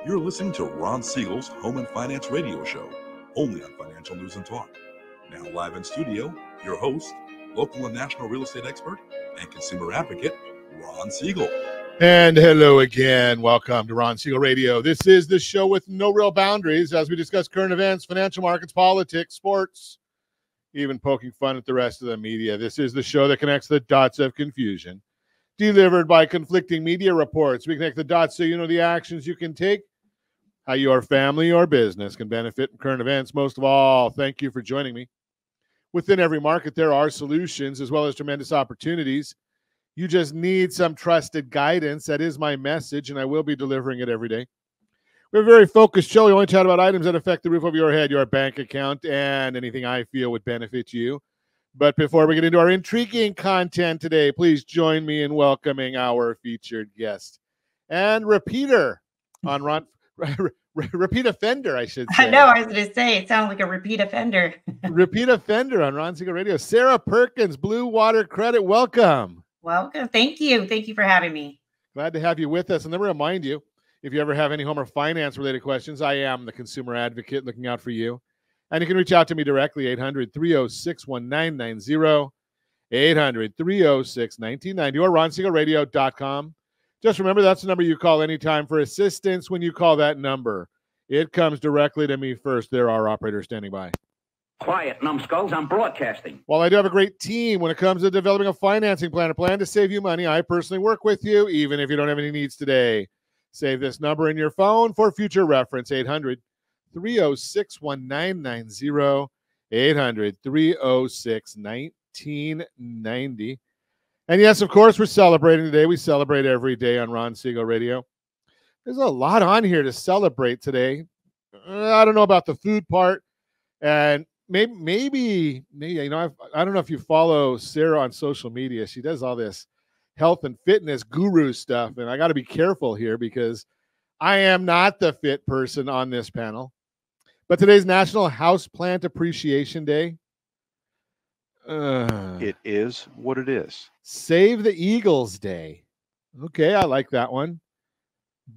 You're listening to Ron Siegel's Home and Finance Radio Show, only on Financial News and Talk. Now live in studio, your host, local and national real estate expert and consumer advocate, Ron Siegel. And hello again. Welcome to Ron Siegel Radio. This is the show with no real boundaries as we discuss current events, financial markets, politics, sports, even poking fun at the rest of the media. This is the show that connects the dots of confusion. Delivered by conflicting media reports. We connect the dots so you know the actions you can take, how your family or business can benefit from current events. Most of all, thank you for joining me. Within every market, there are solutions as well as tremendous opportunities. You just need some trusted guidance. That is my message, and I will be delivering it every day. We have a very focused show. We only chat about items that affect the roof over your head, your bank account, and anything I feel would benefit you. But before we get into our intriguing content today, please join me in welcoming our featured guest and repeater on Ron, repeat offender, I should say. I know, I was going to say, it sounds like a repeat offender. Repeat offender on Ron Siegel Radio. Sarah Perkins, Blue Water Credit, welcome. Welcome. Thank you. Thank you for having me. Glad to have you with us. And let me remind you, if you ever have any home or finance related questions, I am the consumer advocate looking out for you. And you can reach out to me directly, 800-306-1990, 800-306-1990, or ronsiegelradio.com. Just remember, that's the number you call anytime for assistance. When you call that number, it comes directly to me first. There are operators standing by. Quiet, numbskulls, I'm broadcasting. While I do have a great team when it comes to developing a financing plan, a plan to save you money, I personally work with you, even if you don't have any needs today. Save this number in your phone for future reference, 800-306-1990, 800-306-1990. And yes, of course, we're celebrating today. We celebrate every day on Ron Siegel Radio. There's a lot on here to celebrate today. I don't know about the food part. And maybe you know, I don't know if you follow Sarah on social media. She does all this health and fitness guru stuff. And I got to be careful here because I am not the fit person on this panel. But today's National Houseplant Appreciation Day. It is what it is. Save the Eagles Day. Okay, I like that one.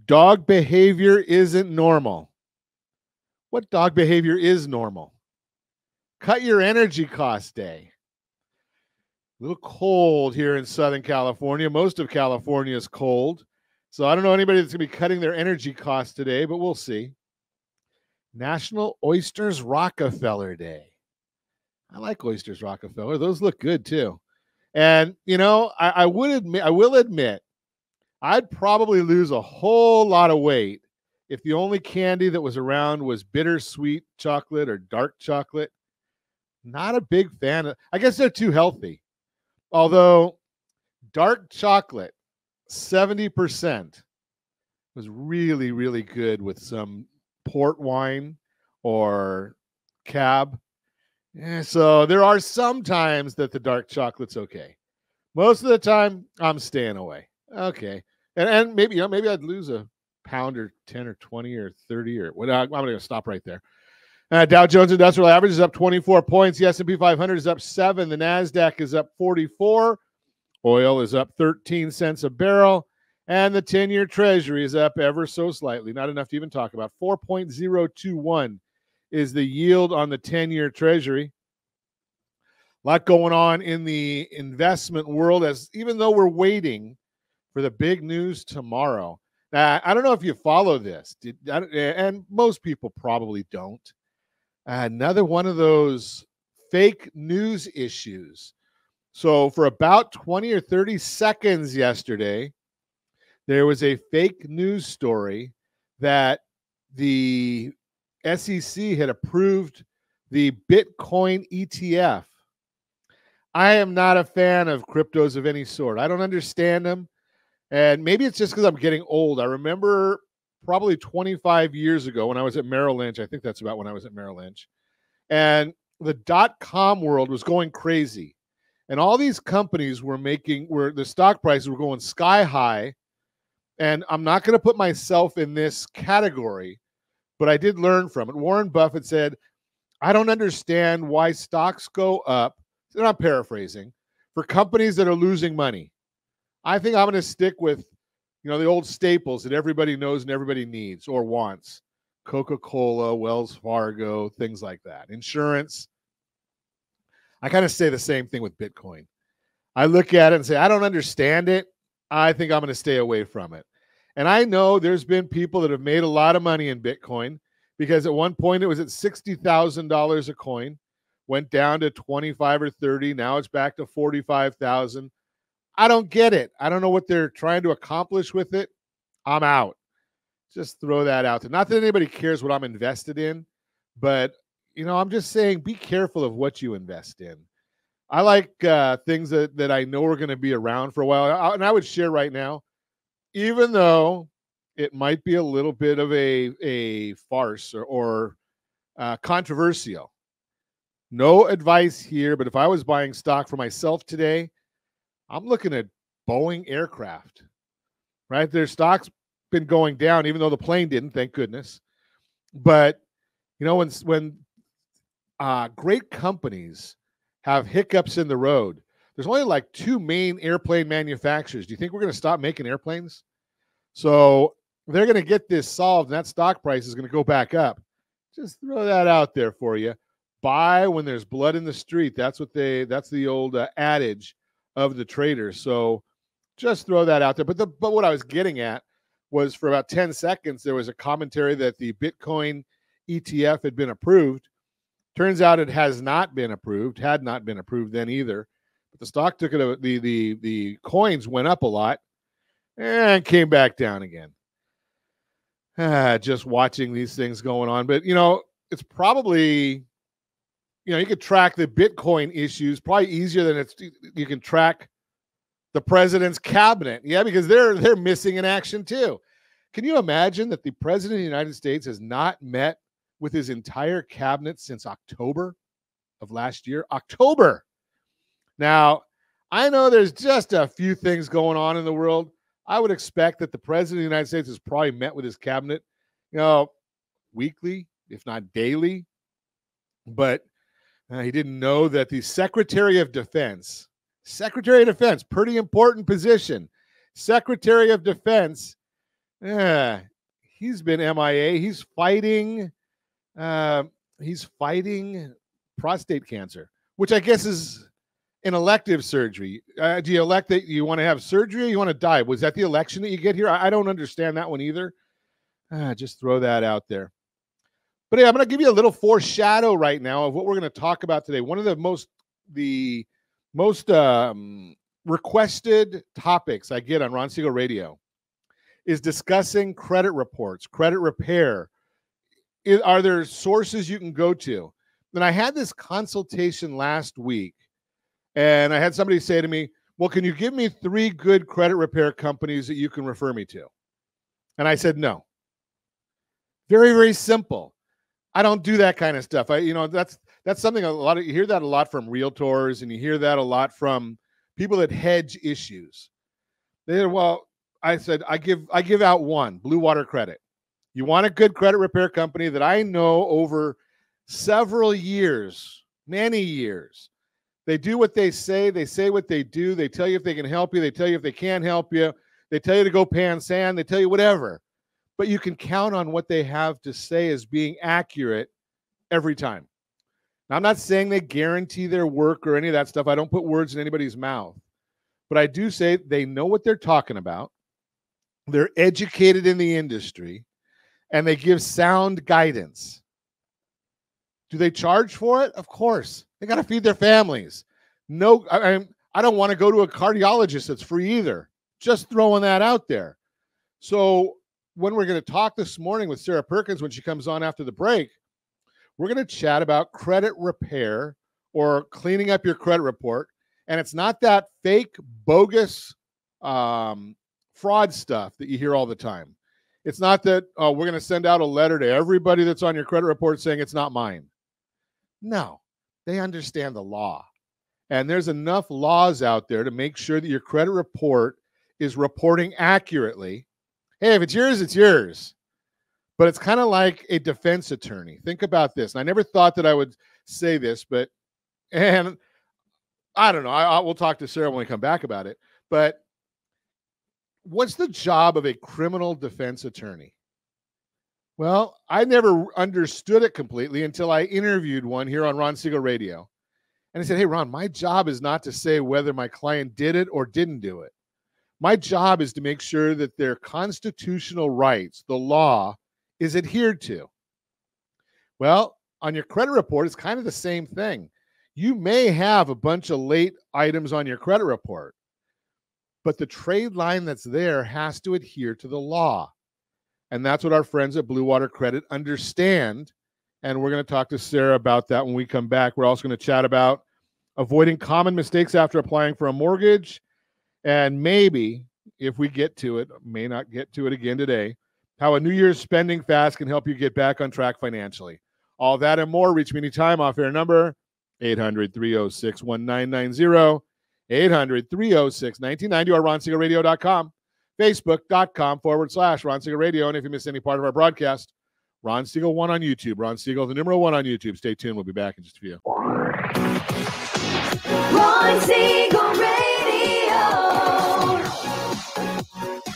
Dog behavior isn't normal. What dog behavior is normal? Cut your energy cost day. A little cold here in Southern California. Most of California is cold. So I don't know anybody that's going to be cutting their energy costs today, but we'll see. National Oysters Rockefeller Day. I like Oysters Rockefeller. Those look good too. And, you know, I will admit, I'd probably lose a whole lot of weight if the only candy that was around was bittersweet chocolate or dark chocolate. Not a big fan of, I guess they're too healthy. Although dark chocolate, 70% was really, really good with some port wine or cab. Yeah, so there are some times that the dark chocolate's okay. Most of the time, I'm staying away. Okay. And maybe, you know, maybe I'd lose a pound or 10 or 20 or 30 or what. I'm going to stop right there. Dow Jones Industrial Average is up 24 points. The S&P 500 is up 7. The NASDAQ is up 44. Oil is up 13 cents a barrel. And the 10-year Treasury is up ever so slightly. Not enough to even talk about. 4.021 is the yield on the 10-year Treasury. A lot going on in the investment world, as even though we're waiting for the big news tomorrow. Now, I don't know if you follow this, and most people probably don't. Another one of those fake news issues. So for about 20 or 30 seconds yesterday, there was a fake news story that the SEC had approved the Bitcoin ETF. I am not a fan of cryptos of any sort. I don't understand them. And maybe it's just because I'm getting old. I remember probably 25 years ago when I was at Merrill Lynch. I think that's about when I was at Merrill Lynch. And the .com world was going crazy. And all these companies were the stock prices were going sky high. And I'm not going to put myself in this category, but I did learn from it. Warren Buffett said, I don't understand why stocks go up, and I'm paraphrasing, for companies that are losing money. I think I'm going to stick with the old staples that everybody knows and everybody needs or wants. Coca-Cola, Wells Fargo, things like that. Insurance. I kind of say the same thing with Bitcoin. I look at it and say, I don't understand it. I think I'm going to stay away from it. And I know there's been people that have made a lot of money in Bitcoin because at one point it was at $60,000 a coin, went down to 25 or 30. Now it's back to 45,000. I don't get it. I don't know what they're trying to accomplish with it. I'm out. Just throw that out there. Not that anybody cares what I'm invested in, but, I'm just saying be careful of what you invest in. I like things that I know are going to be around for a while. And I would share right now, even though it might be a little bit of a farce or controversial. No advice here, but if I was buying stock for myself today, I'm looking at Boeing aircraft, right? Their stock's been going down, even though the plane didn't, thank goodness. But, when great companies have hiccups in the road, there's only like 2 main airplane manufacturers. Do you think we're going to stop making airplanes? So they're going to get this solved, and that stock price is going to go back up. Just throw that out there for you. Buy when there's blood in the street. That's the old adage of the traders. So just throw that out there. But what I was getting at was for about 10 seconds, there was a commentary that the Bitcoin ETF had been approved. Turns out it has not been approved, had not been approved then either. But the stock took it, the coins went up a lot and came back down again. Just watching these things going on. But, it's probably, you could track the Bitcoin issues probably easier than you can track the president's cabinet. Yeah, because they're missing in action too. Can you imagine that the president of the United States has not met with his entire cabinet since October of last year? October. Now, I know there's just a few things going on in the world. I would expect that the president of the United States has probably met with his cabinet, weekly, if not daily. But he didn't know that the Secretary of Defense, pretty important position. Secretary of Defense, he's been MIA. He's fighting prostate cancer, which I guess is an elective surgery. Do you elect that you want to have surgery or you want to die? Was that the election that you get here? I don't understand that one either. Just throw that out there. But I'm going to give you a little foreshadow right now of what we're going to talk about today. One of the most requested topics I get on Ron Siegel Radio is discussing credit reports, credit repair. Are there sources you can go to? And I had this consultation last week, and I had somebody say to me, well, can you give me 3 good credit repair companies that you can refer me to? And I said, no. Very, very simple. I don't do that kind of stuff. That's something you hear that a lot from realtors, and you hear that a lot from people that hedge issues. They said, well, I said, I give out one, Blue Water Credit. You want a good credit repair company that I know over several years, many years. They do what they say what they do. They tell you if they can help you. They tell you if they can't help you. They tell you to go pan sand. They tell you whatever. But you can count on what they have to say as being accurate every time. Now, I'm not saying they guarantee their work or any of that stuff. I don't put words in anybody's mouth. But I do say they know what they're talking about. They're educated in the industry, and they give sound guidance. Do they charge for it? Of course. They got to feed their families. No, I don't want to go to a cardiologist that's free either. Just throwing that out there. So when we're going to talk this morning with Sarah Perkins when she comes on after the break, we're going to chat about credit repair or cleaning up your credit report. And it's not that fake, bogus fraud stuff that you hear all the time. It's not that we're going to send out a letter to everybody that's on your credit report saying it's not mine. No, they understand the law. And there's enough laws out there to make sure that your credit report is reporting accurately. Hey, if it's yours, it's yours. But it's kind of like a defense attorney. Think about this. And I never thought that I would say this, and I don't know. We'll talk to Sarah when we come back about it. But What's the job of a criminal defense attorney? Well, I never understood it completely until I interviewed one here on Ron Siegel Radio. And I said, hey, Ron, my job is not to say whether my client did it or didn't do it. My job is to make sure that their constitutional rights, the law, is adhered to. Well, on your credit report, it's kind of the same thing. You may have a bunch of late items on your credit report, but the trade line that's there has to adhere to the law. And that's what our friends at Blue Water Credit understand. And we're going to talk to Sarah about that when we come back. We're also going to chat about avoiding common mistakes after applying for a mortgage. And maybe, if we get to it, may not get to it again today, how a New Year's spending fast can help you get back on track financially. All that and more. Reach me anytime. Off-air number, 800-306-1990, 800-306-1990, or RonSiegelRadio.com, Facebook.com/Ron Siegel Radio. And if you miss any part of our broadcast, Ron Siegel 1 on YouTube. Ron Siegel, the number 1 on YouTube. Stay tuned. We'll be back in just a few. Ron Siegel Radio.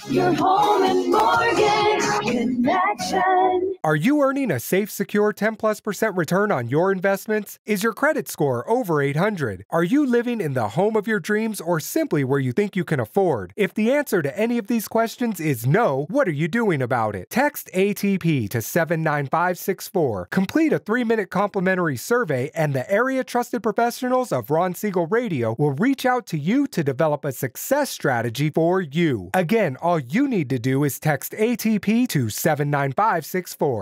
Your home and mortgage connection. Are you earning a safe, secure 10+% return on your investments? Is your credit score over 800? Are you living in the home of your dreams or simply where you think you can afford? If the answer to any of these questions is no, what are you doing about it? Text ATP to 79564. Complete a 3-minute complimentary survey and the area trusted professionals of Ron Siegel Radio will reach out to you to develop a success strategy for you. Again, all you need to do is text ATP to 79564.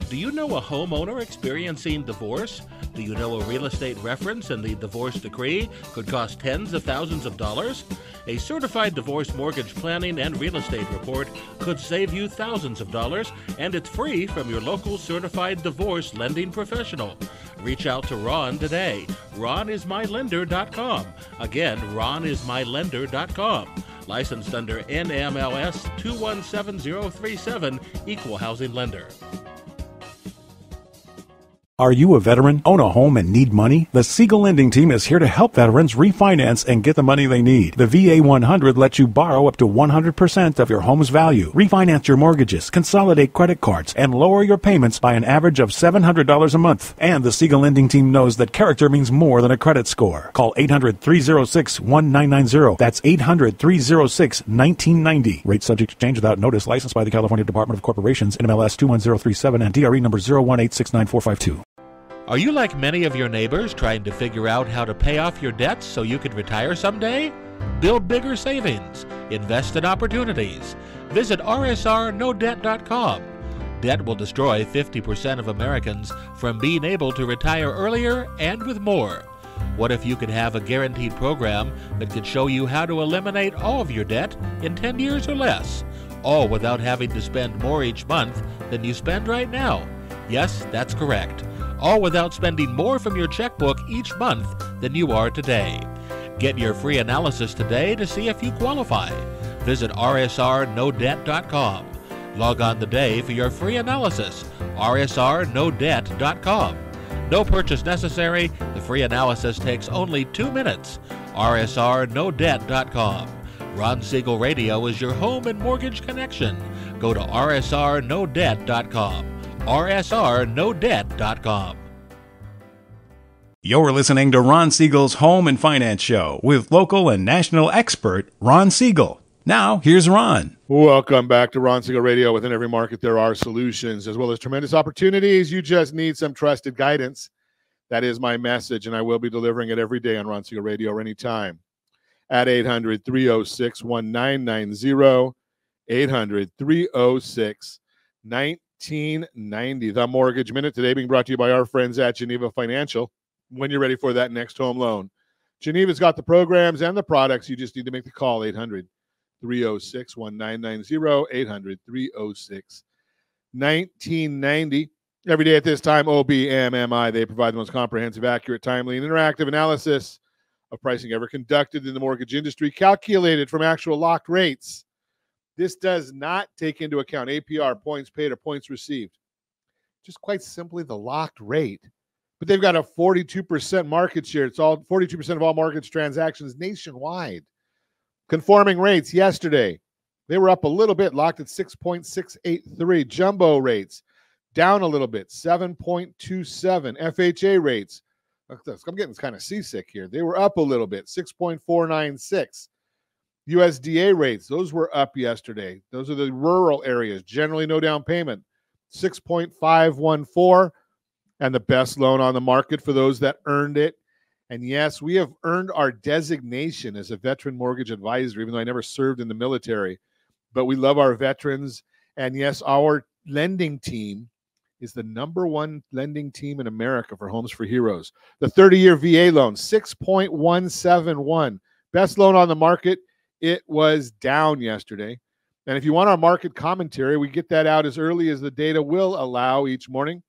Do you know a homeowner experiencing divorce? Do you know a real estate reference and the divorce decree could cost tens of thousands of dollars? A certified divorce mortgage planning and real estate report could save you thousands of dollars, and it's free from your local certified divorce lending professional. Reach out to Ron today. RonIsMyLender.com. Again, RonIsMyLender.com. Licensed under NMLS 217037, Equal Housing Lender. Are you a veteran, own a home, and need money? The Siegel Lending Team is here to help veterans refinance and get the money they need. The VA 100 lets you borrow up to 100% of your home's value, refinance your mortgages, consolidate credit cards, and lower your payments by an average of $700 a month. And the Siegel Lending Team knows that character means more than a credit score. Call 800-306-1990. That's 800-306-1990. Rate subject to change without notice. Licensed by the California Department of Corporations, NMLS 21037, and DRE number 018694452. Are you like many of your neighbors trying to figure out how to pay off your debts so you could retire someday? Build bigger savings. Invest in opportunities. Visit rsrnodebt.com. Debt will destroy 50% of Americans from being able to retire earlier and with more. What if you could have a guaranteed program that could show you how to eliminate all of your debt in 10 years or less, all without having to spend more each month than you spend right now? Yes, that's correct. All without spending more from your checkbook each month than you are today. Get your free analysis today to see if you qualify. Visit rsrnodebt.com. Log on today for your free analysis, rsrnodebt.com. No purchase necessary. The free analysis takes only 2 minutes. rsrnodebt.com. Ron Siegel Radio is your home and mortgage connection. Go to rsrnodebt.com. rsrnodebt.com. You're listening to Ron Siegel's Home and Finance Show with local and national expert Ron Siegel. Now, here's Ron. Welcome back to Ron Siegel Radio. Within every market, there are solutions as well as tremendous opportunities. You just need some trusted guidance. That is my message, and I will be delivering it every day on Ron Siegel Radio or anytime at 800-306-1990, 800-306-1990. The Mortgage Minute today being brought to you by our friends at Geneva Financial. When you're ready for that next home loan, Geneva's got the programs and the products. You just need to make the call, 800-306-1990, 800-306-1990. Every day at this time, OBMMI, they provide the most comprehensive, accurate, timely, and interactive analysis of pricing ever conducted in the mortgage industry, calculated from actual locked rates. This does not take into account APR, points paid, or points received. Just quite simply the locked rate. But they've got a 42% market share. It's all 42% of all mortgage transactions nationwide. Conforming rates yesterday, they were up a little bit, locked at 6.683. Jumbo rates down a little bit, 7.27. FHA rates, I'm getting kind of seasick here. They were up a little bit, 6.496. USDA rates, those were up yesterday. Those are the rural areas, generally no down payment, 6.514. And the best loan on the market for those that earned it. And yes, we have earned our designation as a veteran mortgage advisor, even though I never served in the military. But we love our veterans. And yes, our lending team is the #1 lending team in America for Homes for Heroes. The 30-year VA loan, 6.171. Best loan on the market. It was down yesterday. And if you want our market commentary, we get that out as early as the data will allow each morning.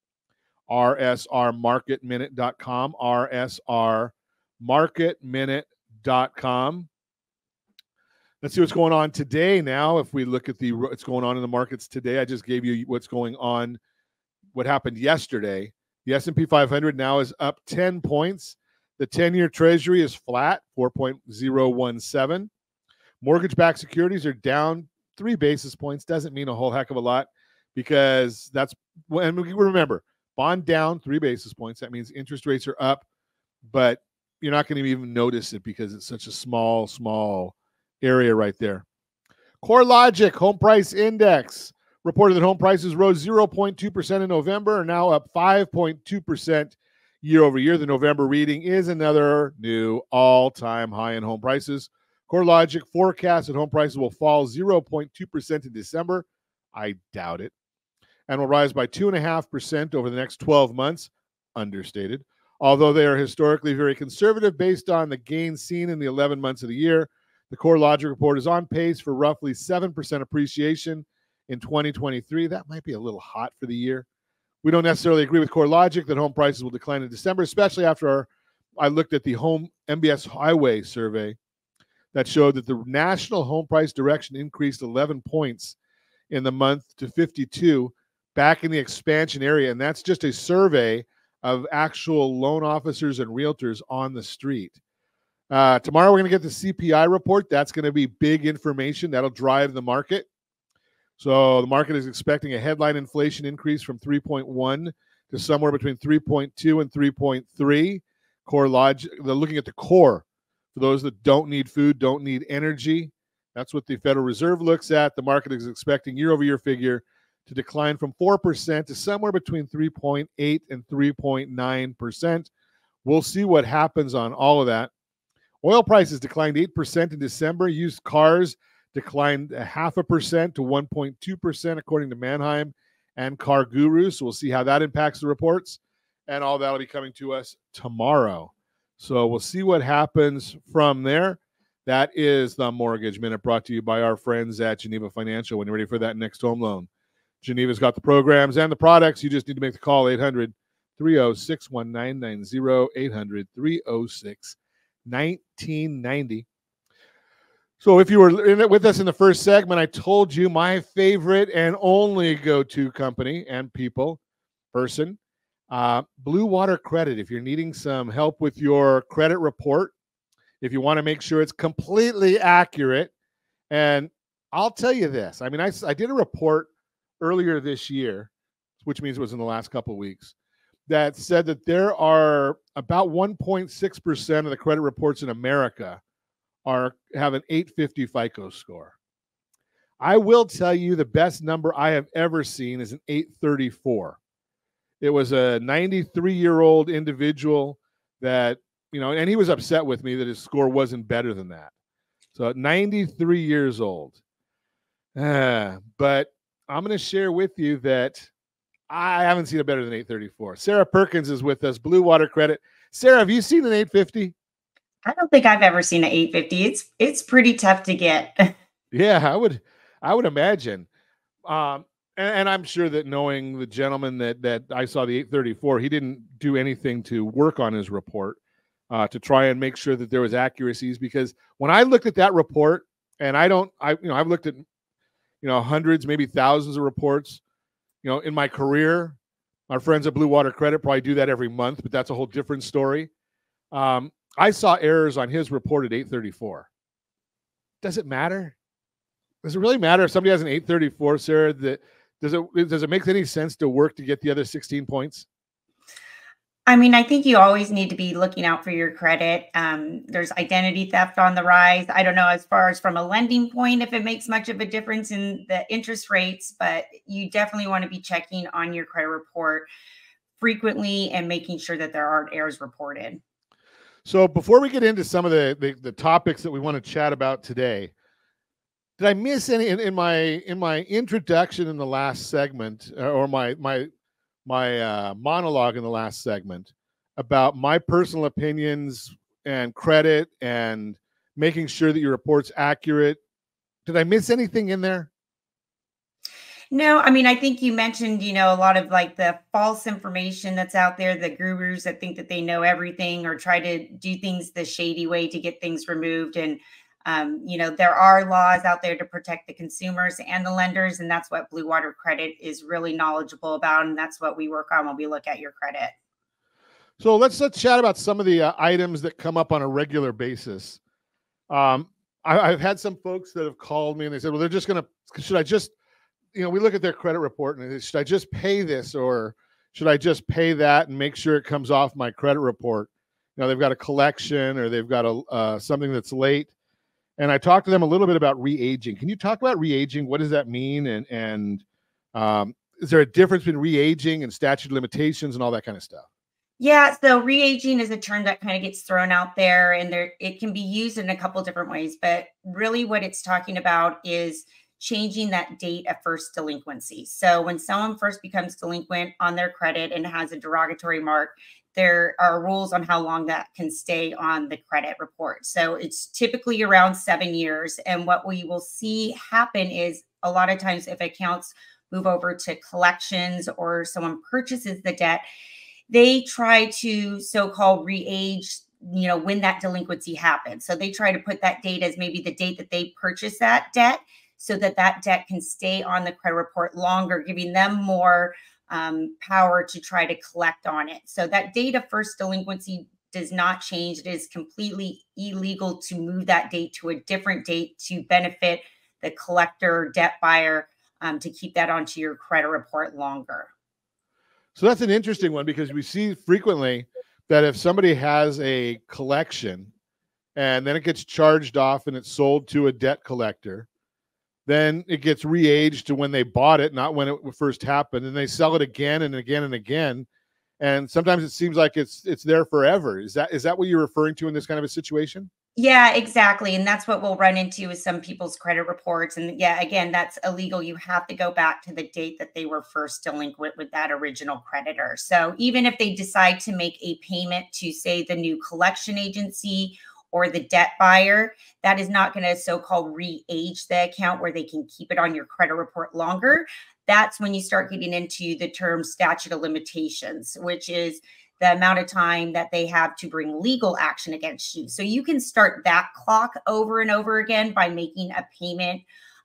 rsrmarketminute.com, rsrmarketminute.com. Let's see what's going on today now. If we look at what's going on in the markets today, I just gave you what's going on, what happened yesterday. The S&P 500 now is up 10 points. The 10-year Treasury is flat, 4.017. Mortgage-backed securities are down 3 basis points. Doesn't mean a whole heck of a lot because and remember, bond down 3 basis points. That means interest rates are up, but you're not going to even notice it because it's such a small area right there. CoreLogic Home Price Index reported that home prices rose 0.2% in November, are now up 5.2% year over year. The November reading is another new all-time high in home prices. CoreLogic forecasts that home prices will fall 0.2% in December. I doubt it. And will rise by 2.5% over the next 12 months, understated. Although they are historically very conservative based on the gains seen in the 11 months of the year, the CoreLogic report is on pace for roughly 7% appreciation in 2023. That might be a little hot for the year. We don't necessarily agree with CoreLogic that home prices will decline in December, especially after I looked at the home MBS Highway survey that showed that the national home price direction increased 11 points in the month to 52. Back in the expansion area, and that's just a survey of actual loan officers and realtors on the street. Tomorrow we're going to get the CPI report. That's going to be big information. That'll drive the market. So the market is expecting a headline inflation increase from 3.1 to somewhere between 3.2 and 3.3. CoreLogic, they're looking at the core. For those that don't need food, don't need energy, that's what the Federal Reserve looks at. The market is expecting year-over-year figure to decline from 4% to somewhere between 3.8 and 3.9%. We'll see what happens on all of that. Oil prices declined 8% in December. Used cars declined 0.5% to 1.2%, according to Manheim and Car Guru. So we'll see how that impacts the reports. And all that will be coming to us tomorrow. So we'll see what happens from there. That is the Mortgage Minute, brought to you by our friends at Geneva Financial. When you're ready for that next home loan, Geneva's got the programs and the products. You just need to make the call, 800-306-1990, 800-306-1990. So if you were with us in the first segment, I told you my favorite and only go-to company and person, Blue Water Credit. If you're needing some help with your credit report, if you want to make sure it's completely accurate, and I'll tell you this. I mean, I did a report earlier this year, which means it was in the last couple of weeks, that said that there are about 1.6% of the credit reports in America have an 850 FICO score. I will tell you the best number I have ever seen is an 834. It was a 93-year-old individual that, and he was upset with me that his score wasn't better than that. So at 93 years old. But I'm going to share with you that I haven't seen it better than 834. Sarah Perkins is with us, Blue Water Credit. Sarah, have you seen an 850? I don't think I've ever seen an 850. It's pretty tough to get. Yeah, I would imagine. And I'm sure that knowing the gentleman that I saw the 834, he didn't do anything to work on his report to try and make sure that there was accuracies, because when I looked at that report, and I've looked at hundreds, maybe thousands of reports, in my career. Our friends at Blue Water Credit probably do that every month, but that's a whole different story. I saw errors on his report at 834. does it matter? Does it really matter if somebody has an 834, Sarah? Does it make any sense to work to get the other 16 points? I mean, I think you always need to be looking out for your credit. There's identity theft on the rise. I don't know as far as from a lending point if it makes much of a difference in the interest rates, but you definitely want to be checking on your credit report frequently and making sure that there aren't errors reported. So before we get into some of the topics that we want to chat about today, did I miss any in my introduction in the last segment or my monologue in the last segment about my personal opinions and credit and making sure that your report's accurate? Did I miss anything in there? No, I mean, I think you mentioned, a lot of like the false information that's out there, the gurus that think that they know everything or try to do things the shady way to get things removed. And, there are laws out there to protect the consumers and the lenders. And that's what Blue Water Credit is really knowledgeable about. And that's what we work on when we look at your credit. So let's chat about some of the items that come up on a regular basis. I've had some folks that have called me and they said, well, they're just going to, should I just, we look at their credit report and they say, should I just pay this or should I just pay that and make sure it comes off my credit report? They've got a collection or they've got something that's late. And I talked to them a little bit about re-aging. Can you talk about re-aging? What does that mean? And is there a difference between re-aging and statute of limitations and all that kind of stuff? Yeah, so re-aging is a term that kind of gets thrown out there, and it can be used in a couple different ways. But really what it's talking about is changing that date of first delinquency. So when someone first becomes delinquent on their credit and has a derogatory mark, there are rules on how long that can stay on the credit report. So it's typically around 7 years. And what we will see happen is a lot of times if accounts move over to collections or someone purchases the debt, they try to so-called re-age, when that delinquency happens. So they try to put that date as maybe the date that they purchased that debt so that that debt can stay on the credit report longer, giving them more power to try to collect on it. So that date of first delinquency does not change. It is completely illegal to move that date to a different date to benefit the collector, debt buyer, to keep that onto your credit report longer. So that's an interesting one because we see frequently that if somebody has a collection and then it gets charged off and it's sold to a debt collector, then it gets re-aged to when they bought it, not when it first happened, and they sell it again and again and again. And sometimes it seems like it's there forever. Is that what you're referring to in this kind of a situation? Yeah, exactly. And that's what we'll run into with some people's credit reports. And yeah, again, that's illegal. You have to go back to the date that they were first delinquent with that original creditor. So even if they decide to make a payment to, say, the new collection agency or the debt buyer, that is not going to so-called re-age the account where they can keep it on your credit report longer. That's when you start getting into the term statute of limitations, which is the amount of time that they have to bring legal action against you. So you can start that clock over and over again by making a payment,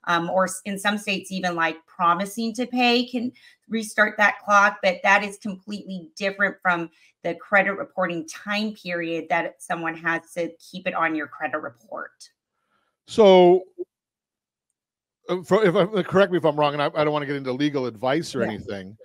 or in some states, even like promising to pay can restart that clock. But that is completely different from the credit reporting time period that someone has to keep it on your credit report. So correct me if I'm wrong, and I don't want to get into legal advice or anything,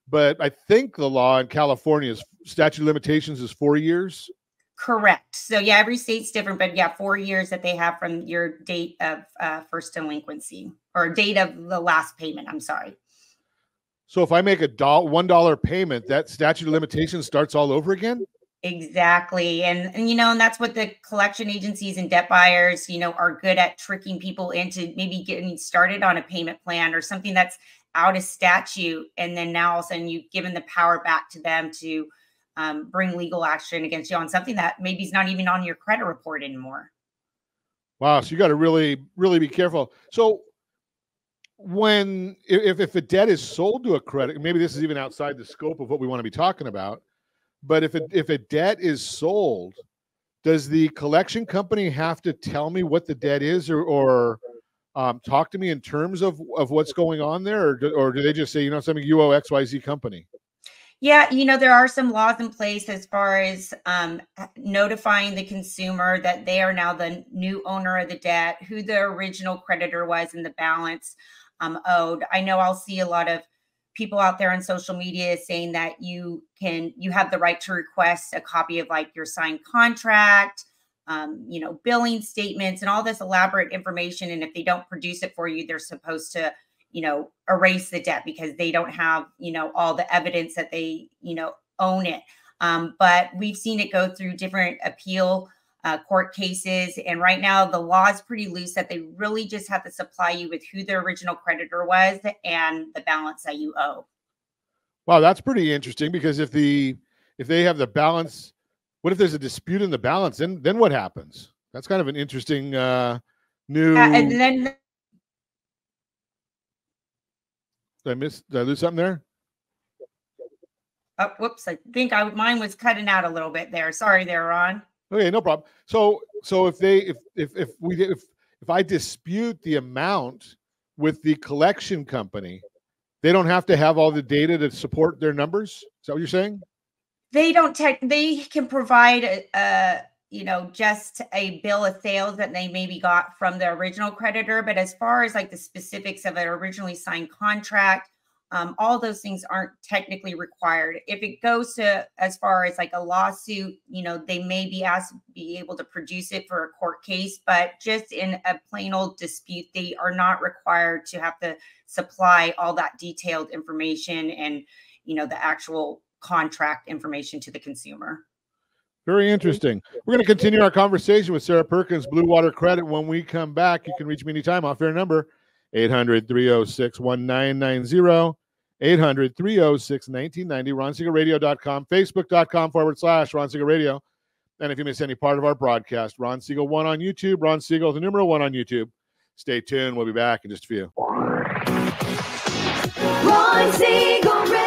but I think the law in California is statute of limitations is 4 years. Correct. So yeah, every state's different, but yeah, 4 years that they have from your date of first delinquency or date of the last payment. I'm sorry. So if I make a $1 payment, that statute of limitations starts all over again? Exactly. And and that's what the collection agencies and debt buyers, are good at, tricking people into maybe getting started on a payment plan or something that's out of statute. And then now all of a sudden you've given the power back to them to bring legal action against you on something that maybe is not even on your credit report anymore. Wow. So you got to really, really be careful. So if a debt is sold to a credit, maybe this is even outside the scope of what we want to be talking about, but if a debt is sold, does the collection company have to tell me what the debt is or talk to me in terms of what's going on there? Or do they just say, something, you owe XYZ company? Yeah, there are some laws in place as far as notifying the consumer that they are now the new owner of the debt, who the original creditor was, and the balance owed. I know I'll see a lot of people out there on social media saying that you have the right to request a copy of like your signed contract, billing statements, and all this elaborate information. And if they don't produce it for you, they're supposed to erase the debt because they don't have, all the evidence that they, own it. But we've seen it go through different appeal court cases. And right now the law is pretty loose that they really just have to supply you with who the original creditor was and the balance that you owe. Wow, that's pretty interesting, because if they have the balance, what if there's a dispute in the balance? Then what happens? That's kind of an interesting new. And then Did I lose something there? Oh, whoops! I think mine was cutting out a little bit there. Sorry, there, Ron. Okay, no problem. So if I dispute the amount with the collection company, they don't have to have all the data to support their numbers? Is that what you're saying? They don't they can provide just a bill of sales that they maybe got from the original creditor. But as far as like the specifics of an originally signed contract, all those things aren't technically required. If it goes to as far as like a lawsuit, they may be able to produce it for a court case, but just in a plain old dispute, they are not required to have to supply all that detailed information and, the actual contract information to the consumer. Very interesting. We're going to continue our conversation with Sarah Perkins, Blue Water Credit. When we come back, you can reach me anytime. Off-air number, 800-306-1990, 800-306-1990, RonSiegelRadio.com, Facebook.com/Ron Siegel Radio. And if you miss any part of our broadcast, Ron Siegel 1 on YouTube, Ron Siegel, the numeral 1 on YouTube. Stay tuned. We'll be back in just a few. Ron Siegel Radio.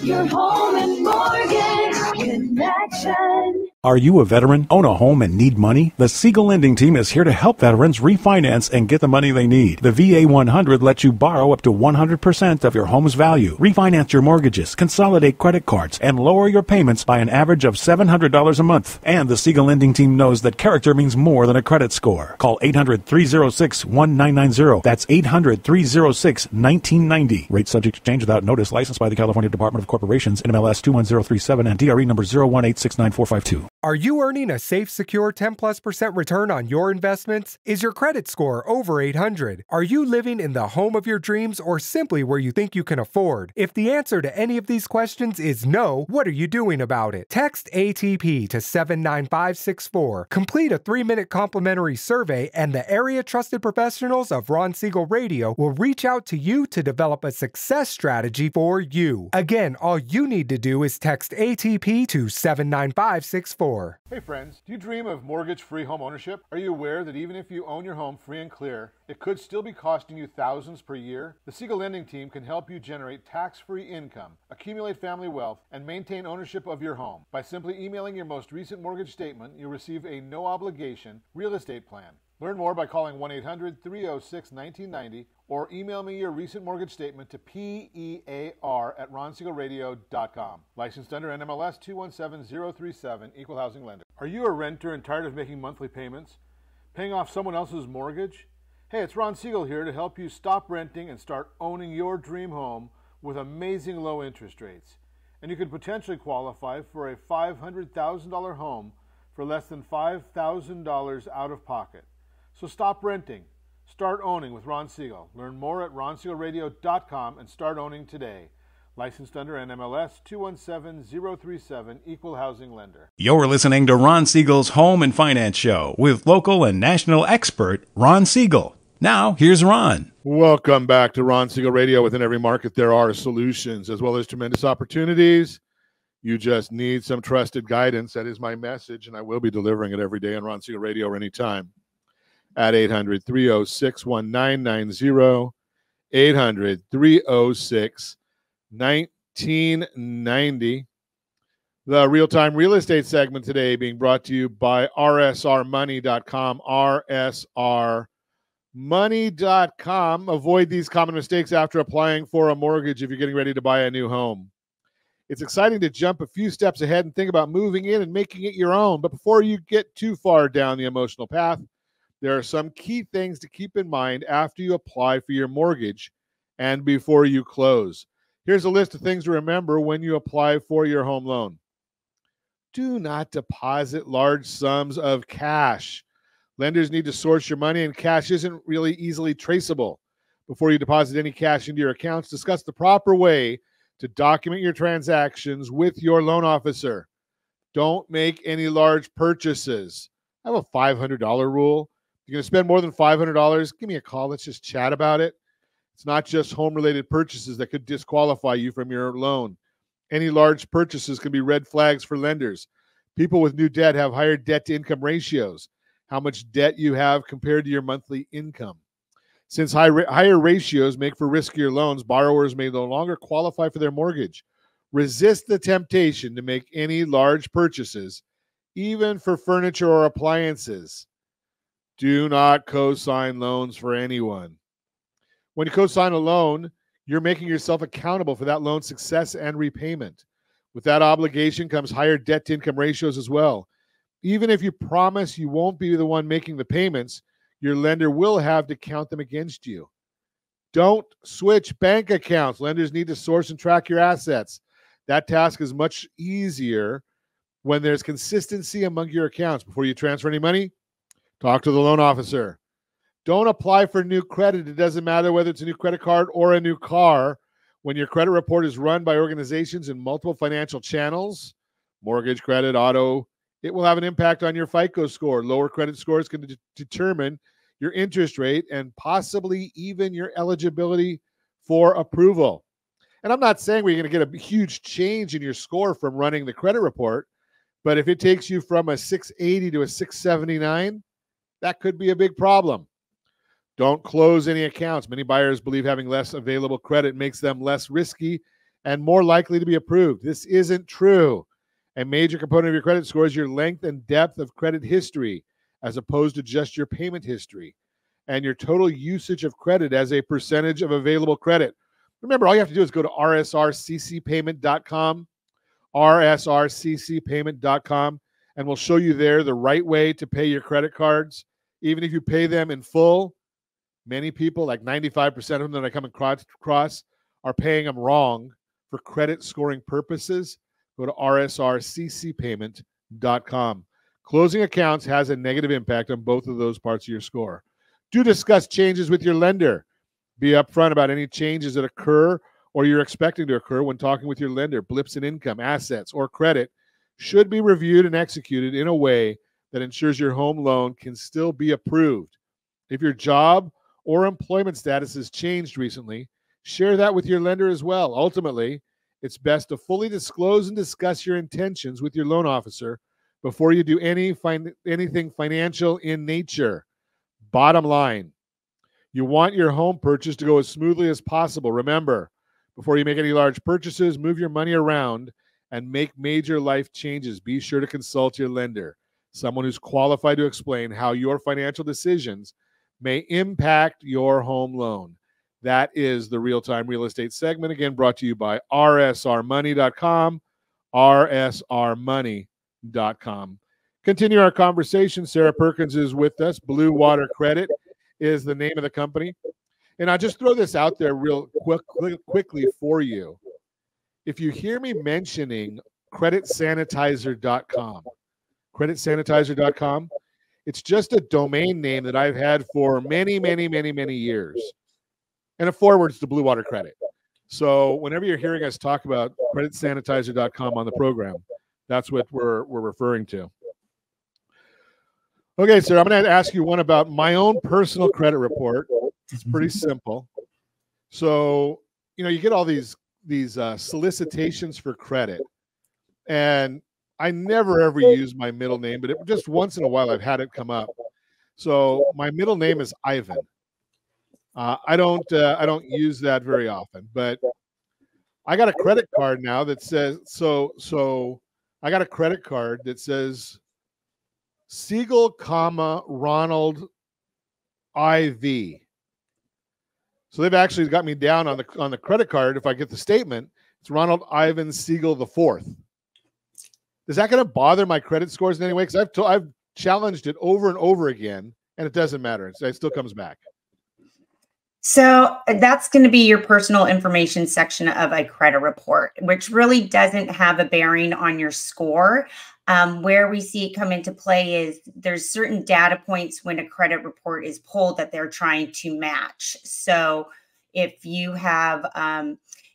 Your home and mortgage connection. Are you a veteran, own a home, and need money? The Siegel Lending Team is here to help veterans refinance and get the money they need. The VA 100 lets you borrow up to 100% of your home's value, refinance your mortgages, consolidate credit cards, and lower your payments by an average of $700 a month. And the Siegel Lending Team knows that character means more than a credit score. Call 800-306-1990. That's 800-306-1990. Rate subject to change without notice. Licensed by the California Department of Corporations, NMLS 21037, and DRE number 018694552. Are you earning a safe, secure 10+% return on your investments? Is your credit score over 800? Are you living in the home of your dreams or simply where you think you can afford? If the answer to any of these questions is no, what are you doing about it? Text ATP to 79564. Complete a 3-minute complimentary survey, and the area trusted professionals of Ron Siegel Radio will reach out to you to develop a success strategy for you. Again, all you need to do is text ATP to 79564. Hey friends, do you dream of mortgage-free home ownership? Are you aware that even if you own your home free and clear, it could still be costing you thousands per year? The Siegel Lending Team can help you generate tax-free income, accumulate family wealth, and maintain ownership of your home. By simply emailing your most recent mortgage statement, you'll receive a no-obligation real estate plan. Learn more by calling 1-800-306-1990 or email me your recent mortgage statement to PEAR@RonSiegelRadio.com. Licensed under NMLS 217037, Equal Housing Lender. Are you a renter and tired of making monthly payments? Paying off someone else's mortgage? Hey, it's Ron Siegel here to help you stop renting and start owning your dream home with amazing low interest rates. And you could potentially qualify for a $500,000 home for less than $5,000 out of pocket. So stop renting. Start owning with Ron Siegel. Learn more at RonSiegelRadio.com and start owning today. Licensed under NMLS 217037, Equal Housing Lender. You're listening to Ron Siegel's Home and Finance Show with local and national expert Ron Siegel. Now, here's Ron. Welcome back to Ron Siegel Radio. Within every market, there are solutions as well as tremendous opportunities. You just need some trusted guidance. That is my message, and I will be delivering it every day on Ron Siegel Radio or anytime. At 800-306-1990, 800-306-1990. The real-time real estate segment today being brought to you by rsrmoney.com, Money.com. Avoid these common mistakes after applying for a mortgage if you're getting ready to buy a new home. It's exciting to jump a few steps ahead and think about moving in and making it your own. But before you get too far down the emotional path, there are some key things to keep in mind after you apply for your mortgage and before you close. Here's a list of things to remember when you apply for your home loan. Do not deposit large sums of cash. Lenders need to source your money, and cash isn't really easily traceable. Before you deposit any cash into your accounts, discuss the proper way to document your transactions with your loan officer. Don't make any large purchases. I have a $500 rule. If you're going to spend more than $500, give me a call. Let's just chat about it. It's not just home-related purchases that could disqualify you from your loan. Any large purchases can be red flags for lenders. People with new debt have higher debt-to-income ratios. How much debt you have compared to your monthly income. Since higher ratios make for riskier loans, borrowers may no longer qualify for their mortgage. Resist the temptation to make any large purchases, even for furniture or appliances. Do not co-sign loans for anyone. When you co-sign a loan, you're making yourself accountable for that loan's success and repayment. With that obligation comes higher debt-to-income ratios as well. Even if you promise you won't be the one making the payments, your lender will have to count them against you. Don't switch bank accounts. Lenders need to source and track your assets. That task is much easier when there's consistency among your accounts. Before you transfer any money, talk to the loan officer. Don't apply for new credit. It doesn't matter whether it's a new credit card or a new car. When your credit report is run by organizations in multiple financial channels, mortgage, credit, auto, it will have an impact on your FICO score. Lower credit scores can determine your interest rate and possibly even your eligibility for approval. And I'm not saying we're going to get a huge change in your score from running the credit report, but if it takes you from a 680 to a 679, that could be a big problem. Don't close any accounts. Many buyers believe having less available credit makes them less risky and more likely to be approved. This isn't true. A major component of your credit score is your length and depth of credit history, as opposed to just your payment history, and your total usage of credit as a percentage of available credit. Remember, all you have to do is go to rsrccpayment.com, rsrccpayment.com, and we'll show you there the right way to pay your credit cards. Even if you pay them in full, many people, like 95% of them that I come across, are paying them wrong for credit scoring purposes. Go to rsrccpayment.com. Closing accounts has a negative impact on both of those parts of your score. Do discuss changes with your lender. Be upfront about any changes that occur or you're expecting to occur when talking with your lender. Blips in income, assets, or credit should be reviewed and executed in a way that ensures your home loan can still be approved. If your job or employment status has changed recently, share that with your lender as well. Ultimately, it's best to fully disclose and discuss your intentions with your loan officer before you do anything financial in nature. Bottom line, you want your home purchase to go as smoothly as possible. Remember, before you make any large purchases, move your money around and make major life changes. Be sure to consult your lender, someone who's qualified to explain how your financial decisions may impact your home loan. That is the Real-Time Real Estate segment, again brought to you by rsrmoney.com, rsrmoney.com. Continue our conversation. Sarah Perkins is with us. Blue Water Credit is the name of the company. And I'll just throw this out there real quickly for you. If you hear me mentioning creditsanitizer.com, creditsanitizer.com, it's just a domain name that I've had for many, many, many, many years. And it forwards to Blue Water Credit. So whenever you're hearing us talk about creditsanitizer.com on the program, that's what we're referring to. Okay, sir, I'm going to ask you one about my own personal credit report. It's pretty simple. So, you get all these solicitations for credit, and I never ever use my middle name, but just once in a while I've had it come up. So my middle name is Ivan. I don't use that very often, but I got a credit card now that says I got a credit card that says Siegel, Ronald IV. So they've actually got me down on the credit card. If I get the statement, it's Ronald Ivan Siegel the fourth. Is that going to bother my credit scores in any way? Because I've challenged it over and over again, and it doesn't matter. It still comes back. So that's going to be your personal information section of a credit report, which really doesn't have a bearing on your score. Where we see it come into play is there's certain data points when a credit report is pulled that they're trying to match. So if you have,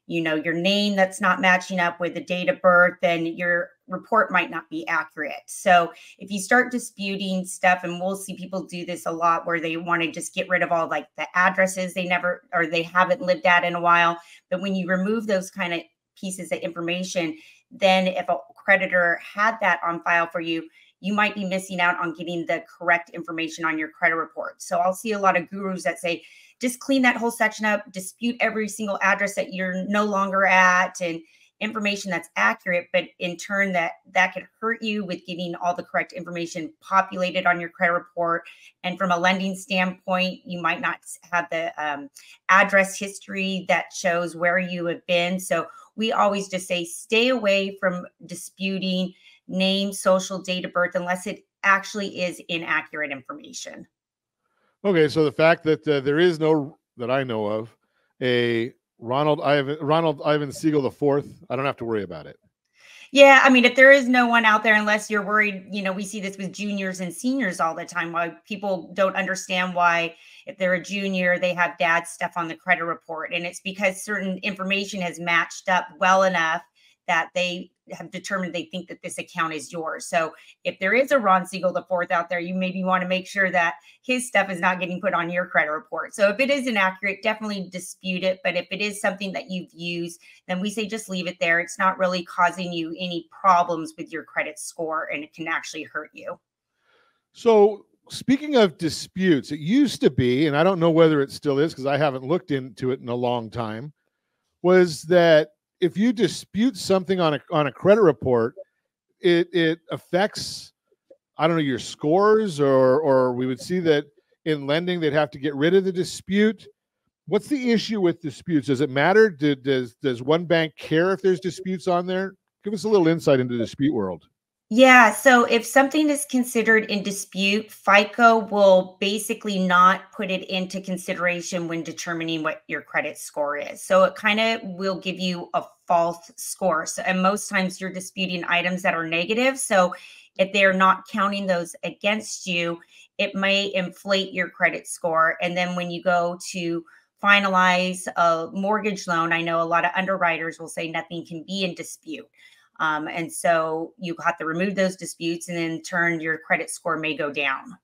your name that's not matching up with the date of birth, then your report might not be accurate. So if you start disputing stuff, and we'll see people do this a lot where they want to just get rid of all like the addresses they haven't lived at in a while. But when you remove those kind of pieces of information, then if a creditor had that on file for you, you might be missing out on getting the correct information on your credit report. So I'll see a lot of gurus that say, just clean that whole section up, dispute every single address that you're no longer at, and information that's accurate. But in turn, that could hurt you with getting all the correct information populated on your credit report. And from a lending standpoint, you might not have the address history that shows where you have been. So we always just say, stay away from disputing name, social, date of birth, unless it actually is inaccurate information. Okay, so the fact that there is no, that I know of, a Ronald Ivan Siegel the fourth, I don't have to worry about it. Yeah, I mean, if there is no one out there, unless you're worried, we see this with juniors and seniors all the time, why people don't understand why if they're a junior, they have dad's stuff on the credit report. And it's because certain information has matched up well enough that they have determined they think that this account is yours. So if there is a Ron Siegel the fourth out there, you maybe want to make sure that his stuff is not getting put on your credit report. So if it is inaccurate, definitely dispute it. But if it is something that you've used, then we say just leave it there. It's not really causing you any problems with your credit score, and it can actually hurt you. So speaking of disputes, it used to be, and I don't know whether it still is because I haven't looked into it in a long time, was that if you dispute something on a credit report, it affects, I don't know, your scores, or we would see that in lending they'd have to get rid of the dispute. What's the issue with disputes? Does it matter? Does one bank care if there's disputes on there? Give us a little insight into the dispute world. Yeah, so if something is considered in dispute, FICO will basically not put it into consideration when determining what your credit score is. So it kind of will give you a false score. So, and most times you're disputing items that are negative. So if they're not counting those against you, it may inflate your credit score. And then when you go to finalize a mortgage loan, I know a lot of underwriters will say nothing can be in dispute. And so you have to remove those disputes, and in turn, your credit score may go down.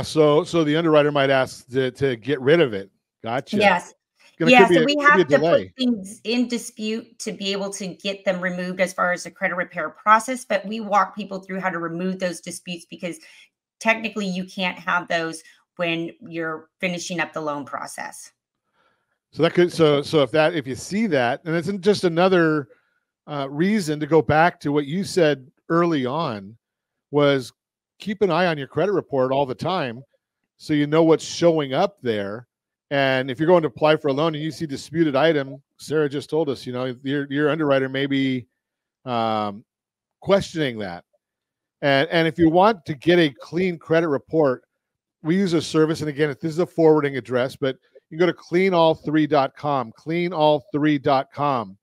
So the underwriter might ask to get rid of it. Gotcha. Yes. Yeah, so we have to put things in dispute to be able to get them removed as far as the credit repair process. But we walk people through how to remove those disputes, because technically you can't have those when you're finishing up the loan process. So that could, so if you see that, and it's just another reason to go back to what you said early on, was keep an eye on your credit report all the time so you know what's showing up there. And if you're going to apply for a loan and you see disputed item, Sarah just told us, your underwriter may be questioning that. And if you want to get a clean credit report, we use a service. And again, this is a forwarding address, but you go to cleanall3.com, cleanall3.com.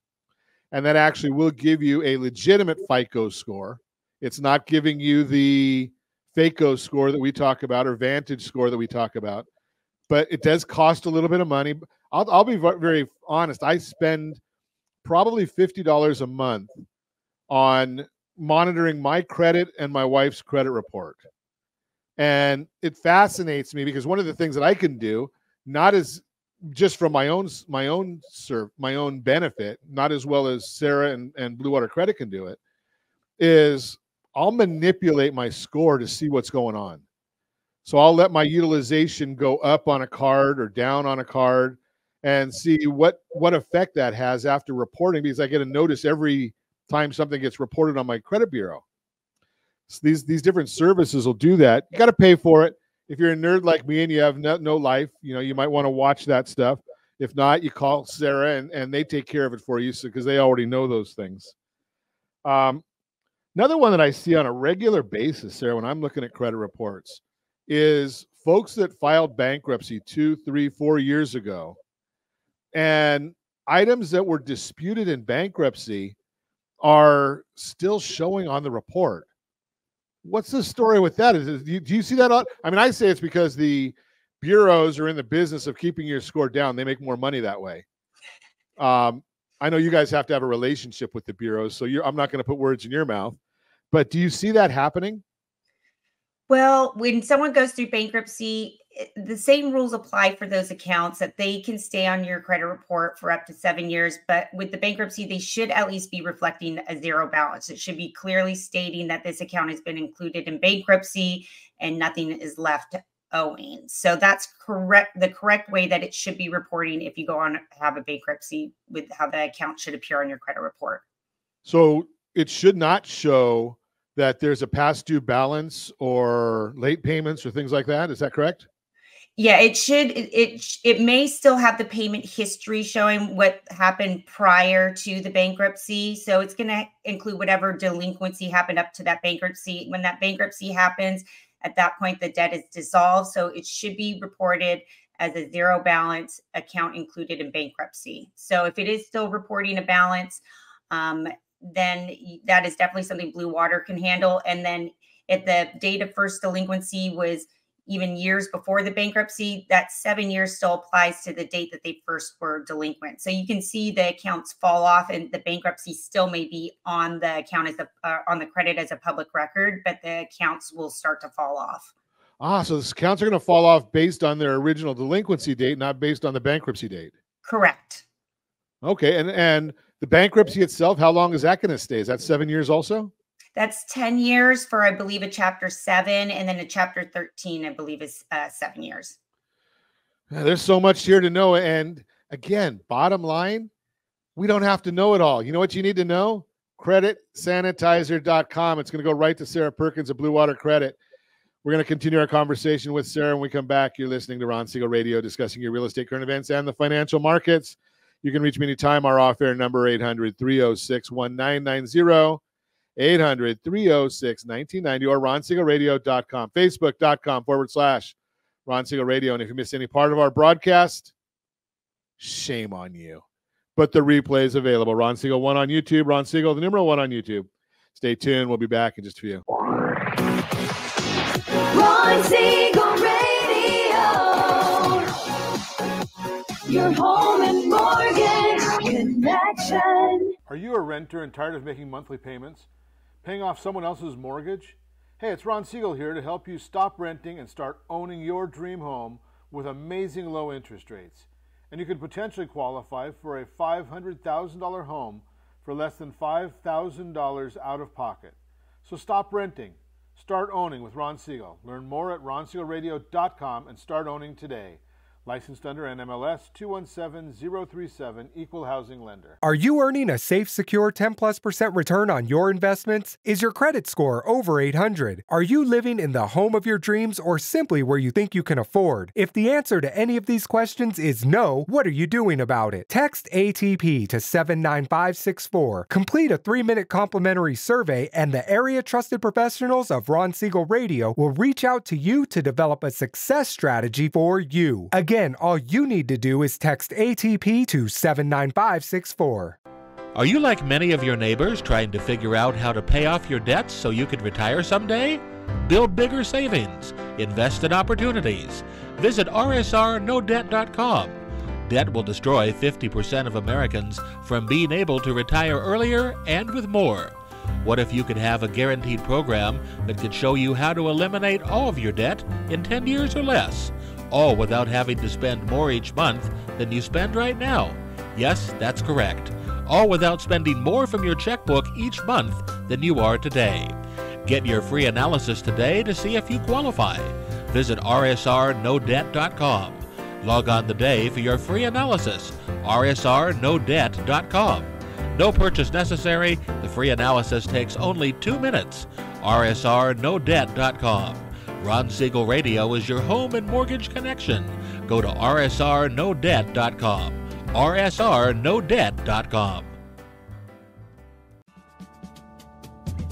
And that actually will give you a legitimate FICO score. It's not giving you the FACO score that we talk about, or Vantage score that we talk about. But it does cost a little bit of money. I'll be very honest. I spend probably $50 a month on monitoring my credit and my wife's credit report. And it fascinates me because one of the things that I can do, not as just from my own benefit, not as well as Sarah and Blue Water Credit can do it, is I'll manipulate my score to see what's going on. So I'll let my utilization go up on a card or down on a card and see what effect that has after reporting, because I get a notice every time something gets reported on my credit bureau. So these different services will do that. You got to pay for it. If you're a nerd like me and you have no life, you might want to watch that stuff. If not, you call Sarah and they take care of it for you because they already know those things. Another one that I see on a regular basis, Sarah, when I'm looking at credit reports is folks that filed bankruptcy 2, 3, 4 years ago, and items that were disputed in bankruptcy are still showing on the report. What's the story with that? Do you see that? I say it's because the bureaus are in the business of keeping your score down. They make more money that way. I know you guys have to have a relationship with the bureaus, so I'm not going to put words in your mouth. But do you see that happening? Well, when someone goes through bankruptcy, the same rules apply for those accounts, that they can stay on your credit report for up to 7 years. But with the bankruptcy, they should at least be reflecting a zero balance. It should be clearly stating that this account has been included in bankruptcy and nothing is left owing. So that's correct. The correct way that it should be reporting if you go on to have a bankruptcy, with how the account should appear on your credit report. So it should not show that there's a past due balance or late payments or things like that. Is that correct? Yeah, it should. It may still have the payment history showing what happened prior to the bankruptcy. So it's going to include whatever delinquency happened up to that bankruptcy. When that bankruptcy happens, at that point, the debt is dissolved. So it should be reported as a zero balance account included in bankruptcy. So if it is still reporting a balance, then that is definitely something Blue Water can handle. And then if the date of first delinquency was even years before the bankruptcy, that 7 years still applies to the date that they first were delinquent. So you can see the accounts fall off, and the bankruptcy still may be on the account as on the credit as a public record, but the accounts will start to fall off. So the accounts are going to fall off based on their original delinquency date, not based on the bankruptcy date. Correct. Okay, and the bankruptcy itself, how long is that going to stay? Is that 7 years also? That's 10 years for, I believe, a Chapter 7, and then a Chapter 13, I believe, is 7 years. There's so much here to know. And again, bottom line, we don't have to know it all. You know what you need to know? CreditSanitizer.com. It's going to go right to Sarah Perkins of Blue Water Credit. We're going to continue our conversation with Sarah when we come back. You're listening to Ron Siegel Radio, discussing your real estate current events and the financial markets. You can reach me anytime. Our off-air number, 800-306-1990. 800-306-1990 or RonSiegelRadio.com, Facebook.com/Ron Siegel Radio. And if you miss any part of our broadcast, shame on you. But the replay is available. Ron Siegel 1 on YouTube, Ron Siegel, the numeral 1 on YouTube. Stay tuned. We'll be back in just a few. Ron Siegel Radio, your home and mortgage connection. Are you a renter and tired of making monthly payments? Paying off someone else's mortgage? Hey, it's Ron Siegel here to help you stop renting and start owning your dream home with amazing low interest rates. And you could potentially qualify for a $500,000 home for less than $5,000 out of pocket. So stop renting. Start owning with Ron Siegel. Learn more at RonSiegelRadio.com and start owning today. Licensed under NMLS 217037, Equal Housing Lender. Are you earning a safe, secure 10+% return on your investments? Is your credit score over 800? Are you living in the home of your dreams or simply where you think you can afford? If the answer to any of these questions is no, what are you doing about it? Text ATP to 79564. Complete a 3-minute complimentary survey, and the area trusted professionals of Ron Siegel Radio will reach out to you to develop a success strategy for you. Again, all you need to do is text ATP to 79564. Are you like many of your neighbors trying to figure out how to pay off your debts so you can retire someday? Build bigger savings. Invest in opportunities. Visit rsrnodebt.com. Debt will destroy 50% of Americans from being able to retire earlier and with more. What if you could have a guaranteed program that could show you how to eliminate all of your debt in 10 years or less? All without having to spend more each month than you spend right now. Yes, that's correct. All without spending more from your checkbook each month than you are today. Get your free analysis today to see if you qualify. Visit rsrnodebt.com. Log on today for your free analysis. rsrnodebt.com. No purchase necessary. The free analysis takes only 2 minutes. rsrnodebt.com. Ron Siegel Radio is your home and mortgage connection. Go to rsrnodebt.com. rsrnodebt.com.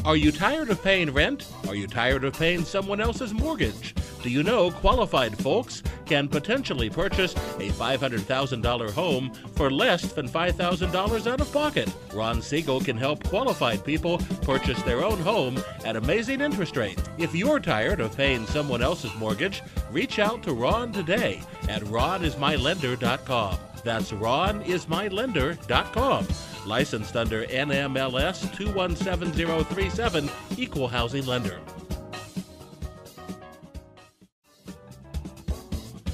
Are you tired of paying rent? Are you tired of paying someone else's mortgage? Do you know qualified folks can potentially purchase a $500,000 home for less than $5,000 out of pocket? Ron Siegel can help qualified people purchase their own home at amazing interest rates. If you're tired of paying someone else's mortgage, reach out to Ron today at ronismylender.com. That's ronismylender.com. Licensed under NMLS 217037, Equal Housing Lender.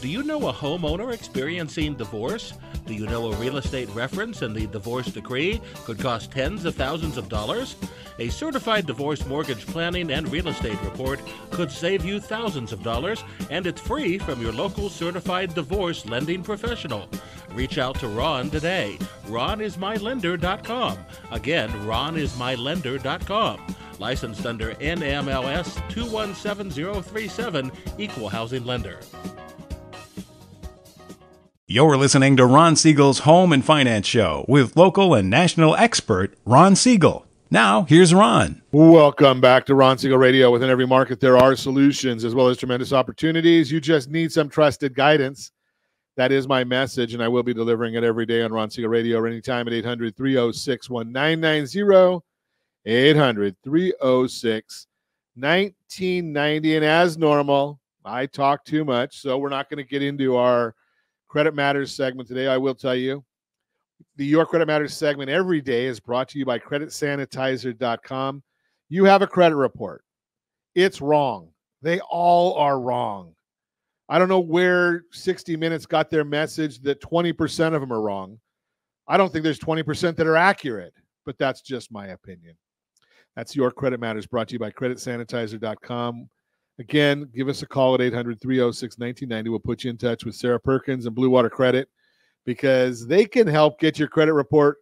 Do you know a homeowner experiencing divorce? Do you know a real estate reference in the divorce decree could cost tens of thousands of dollars? A certified divorce mortgage planning and real estate report could save you thousands of dollars, and it's free from your local certified divorce lending professional. Reach out to Ron today. ronismylender.com. Again, ronismylender.com. Licensed under NMLS 217037, Equal Housing Lender. You're listening to Ron Siegel's Home and Finance Show with local and national expert Ron Siegel. Now, here's Ron. Welcome back to Ron Siegel Radio. Within every market, there are solutions as well as tremendous opportunities. You just need some trusted guidance. That is my message, and I will be delivering it every day on Ron Siegel Radio or anytime at 800-306-1990, 800-306-1990. And as normal, I talk too much, so we're not going to get into our Credit Matters segment today. I will tell you, the Your Credit Matters segment every day is brought to you by creditsanitizer.com. You have a credit report. It's wrong. They all are wrong. I don't know where 60 Minutes got their message that 20% of them are wrong. I don't think there's 20% that are accurate, but that's just my opinion. That's Your Credit Matters, brought to you by creditsanitizer.com. Again, give us a call at 800-306-1990. We'll put you in touch with Sarah Perkins and Blue Water Credit because they can help get your credit report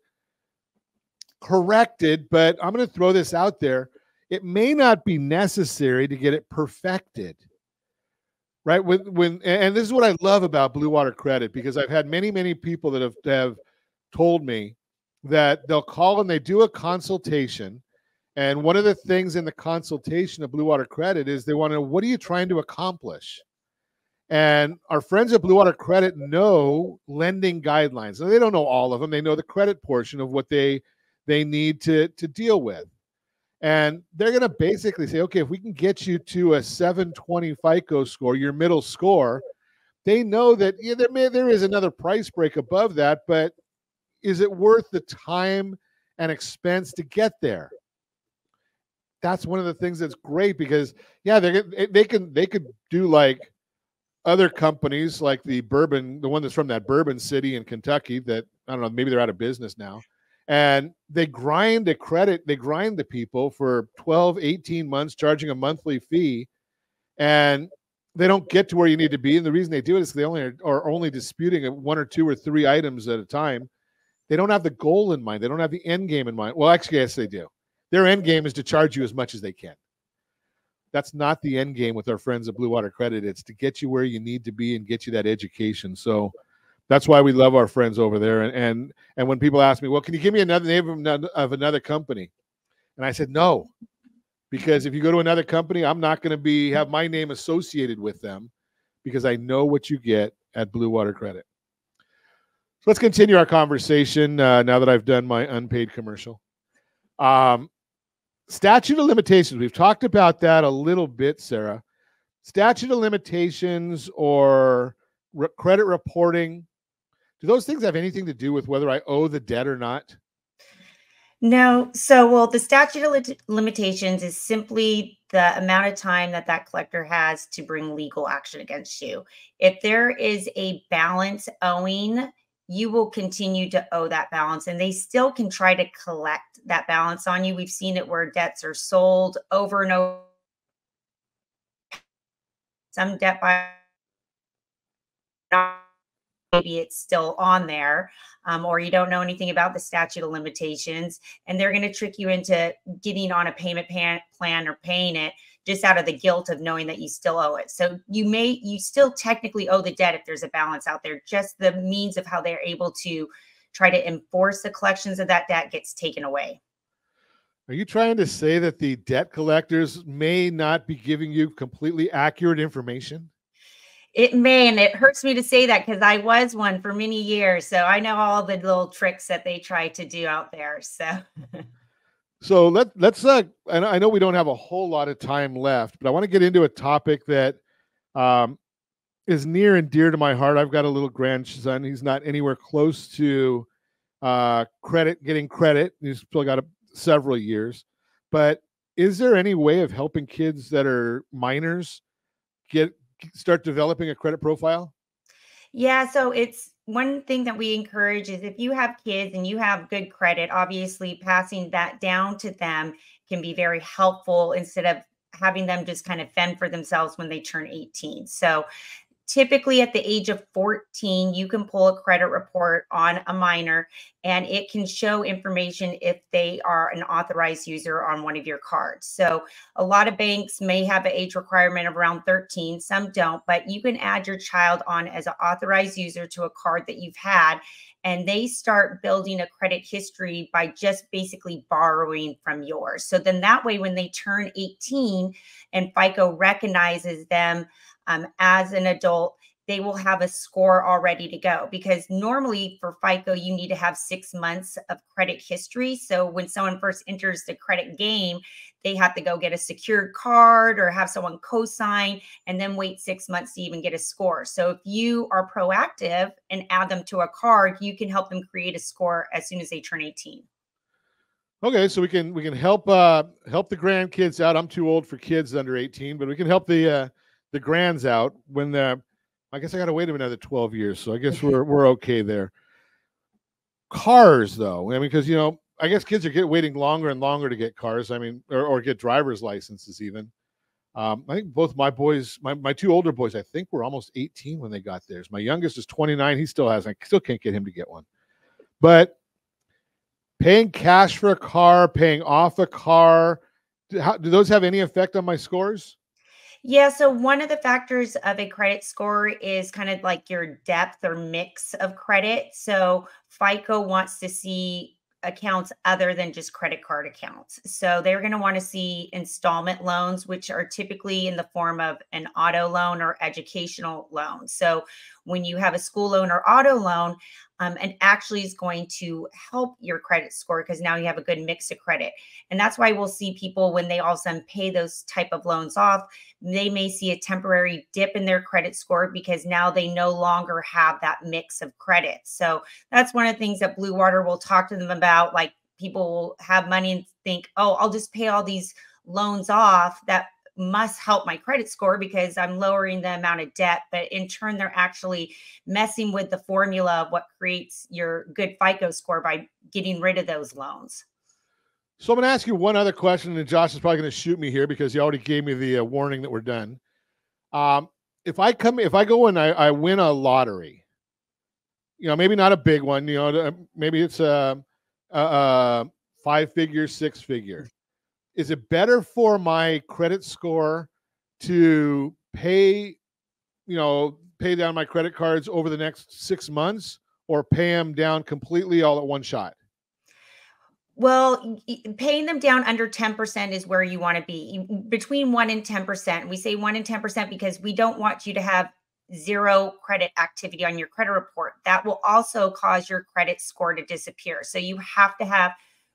corrected. But I'm going to throw this out there. It may not be necessary to get it perfected, right? And this is what I love about Blue Water Credit, because I've had many, many people that have told me that they'll call and they do a consultation. And one of the things in the consultation of Blue Water Credit is they want to know, what are you trying to accomplish? And our friends at Blue Water Credit know lending guidelines. Now, they don't know all of them. They know the credit portion of what they need to deal with. And they're going to basically say, okay, if we can get you to a 720 FICO score, your middle score, they know that there is another price break above that, but is it worth the time and expense to get there? That's one of the things that's great, because they could do like other companies, like the one that's from that bourbon city in Kentucky that, I don't know, maybe they're out of business now, and they grind the people for 12, 18 months, charging a monthly fee, and they don't get to where you need to be. And the reason they do it is they are only disputing one or two or three items at a time. They don't have the goal in mind. They don't have the end game in mind. Well, actually, yes, they do. Their end game is to charge you as much as they can. That's not the end game with our friends at Blue Water Credit. It's to get you where you need to be and get you that education. So that's why we love our friends over there. And when people ask me, well, can you give me another name of another company? And I said, no, because if you go to another company, I'm not going to have my name associated with them, because I know what you get at Blue Water Credit. So let's continue our conversation now that I've done my unpaid commercial. Statute of limitations. We've talked about that a little bit, Sarah. Statute of limitations or credit reporting. Do those things have anything to do with whether I owe the debt or not? No. So, the statute of limitations is simply the amount of time that collector has to bring legal action against you. If there is a balance owing, you will continue to owe that balance, and they still can try to collect that balance on you. We've seen it where debts are sold over and over. Some debt by maybe it's still on there, or you don't know anything about the statute of limitations, and they're going to trick you into getting on a payment plan or paying it just out of the guilt of knowing that you still owe it. So you still technically owe the debt if there's a balance out there. Just the means of how they're able to try to enforce the collections of that debt gets taken away. Are you trying to say that the debt collectors may not be giving you completely accurate information? It may, and it hurts me to say that because I was one for many years. So I know all the little tricks that they try to do out there. So let's and I know we don't have a whole lot of time left, but I want to get into a topic that is near and dear to my heart. I've got a little grandson. He's not anywhere close to getting credit. He's still got several years. But is there any way of helping kids that are minors start developing a credit profile? Yeah, so it's one thing that we encourage is if you have kids and you have good credit, obviously passing that down to them can be very helpful instead of having them just kind of fend for themselves when they turn 18. So typically at the age of 14, you can pull a credit report on a minor and it can show information if they are an authorized user on one of your cards. So a lot of banks may have an age requirement of around 13, some don't, but you can add your child on as an authorized user to a card that you've had, and they start building a credit history by just basically borrowing from yours. So then that way, when they turn 18 and FICO recognizes them as an adult, they will have a score all ready to go, because normally for FICO, you need to have 6 months of credit history. So when someone first enters the credit game, they have to go get a secured card or have someone co-sign and then wait 6 months to even get a score. So if you are proactive and add them to a card, you can help them create a score as soon as they turn 18. Okay, so we can help the grandkids out. I'm too old for kids under 18, but we can help the grands out when I guess I got to wait another 12 years. So I guess we're okay there. Cars, though, I mean, because, I guess kids are waiting longer and longer to get cars. I mean, or get driver's licenses even. I think both my boys, my two older boys, I think were almost 18 when they got theirs. My youngest is 29. He still hasn't. I still can't get him to get one. But paying cash for a car, paying off a car, do those have any effect on my scores? Yeah, so one of the factors of a credit score is kind of like your depth or mix of credit. So FICO wants to see accounts other than just credit card accounts. So they're going to want to see installment loans, which are typically in the form of an auto loan or educational loan. So when you have a school loan or auto loan, and actually is going to help your credit score because now you have a good mix of credit. And that's why we'll see people when they all of a sudden pay those type of loans off, they may see a temporary dip in their credit score because now they no longer have that mix of credit. So that's one of the things that Blue Water will talk to them about. Like, people will have money and think, oh, I'll just pay all these loans off. That must help my credit score because I'm lowering the amount of debt. But in turn, they're actually messing with the formula of what creates your good FICO score by getting rid of those loans. So I'm going to ask you one other question, and Josh is probably going to shoot me here because he already gave me the warning that we're done. If I go and I win a lottery, maybe not a big one, maybe it's a 5-figure, 6-figure. Is it better for my credit score to pay down my credit cards over the next 6 months or pay them down completely all at one shot? Well, paying them down under 10% is where you want to be, between 1 and 10%. We say 1 and 10% because we don't want you to have zero credit activity on your credit report. That will also cause your credit score to disappear. So you have to have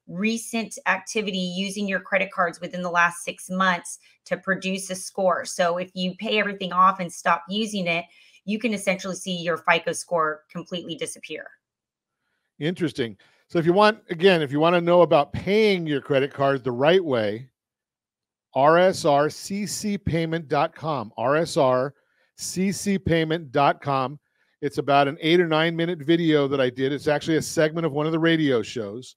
recent activity using your credit cards within the last 6 months to produce a score. So if you pay everything off and stop using it, you can essentially see your FICO score completely disappear. Interesting. So if you want to know about paying your credit cards the right way, rsrccpayment.com, rsrccpayment.com. It's about an 8 or 9 minute video that I did. It's actually a segment of one of the radio shows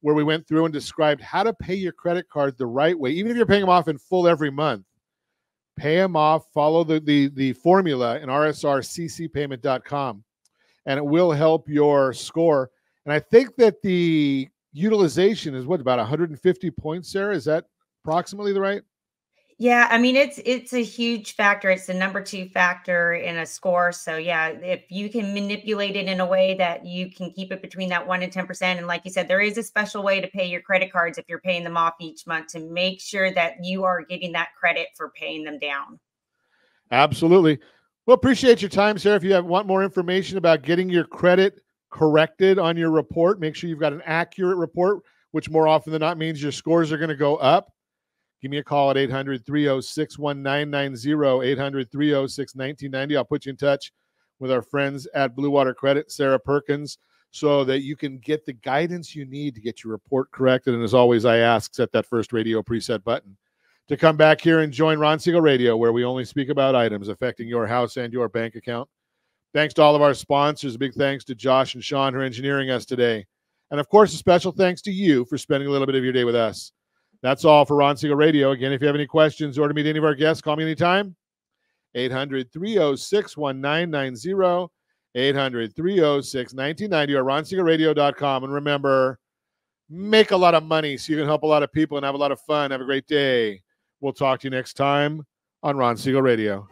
where we went through and described how to pay your credit card the right way. Even if you're paying them off in full every month, pay them off, follow the formula in rsrccpayment.com, and it will help your score. And I think that the utilization is about 150 points, Sarah? Is that approximately the right? Yeah, I mean, it's a huge factor. It's the number 2 factor in a score. So yeah, if you can manipulate it in a way that you can keep it between that 1 and 10%. And like you said, there is a special way to pay your credit cards if you're paying them off each month to make sure that you are getting that credit for paying them down. Absolutely. Well, appreciate your time, Sarah. If you want more information about getting your credit corrected on your report, make sure you've got an accurate report, which more often than not means your scores are going to go up. Give me a call at 800-306-1990, 800-306-1990. I'll put you in touch with our friends at Blue Water Credit, Sarah Perkins, so that you can get the guidance you need to get your report corrected. And as always, I ask, set that first radio preset button to come back here and join Ron Siegel Radio, where we only speak about items affecting your house and your bank account. Thanks to all of our sponsors. A big thanks to Josh and Sean for engineering us today. And, of course, a special thanks to you for spending a little bit of your day with us. That's all for Ron Siegel Radio. Again, if you have any questions or to meet any of our guests, call me anytime. 800-306-1990, 800-306-1990, or ronsiegelradio.com. And remember, make a lot of money so you can help a lot of people and have a lot of fun. Have a great day. We'll talk to you next time on Ron Siegel Radio.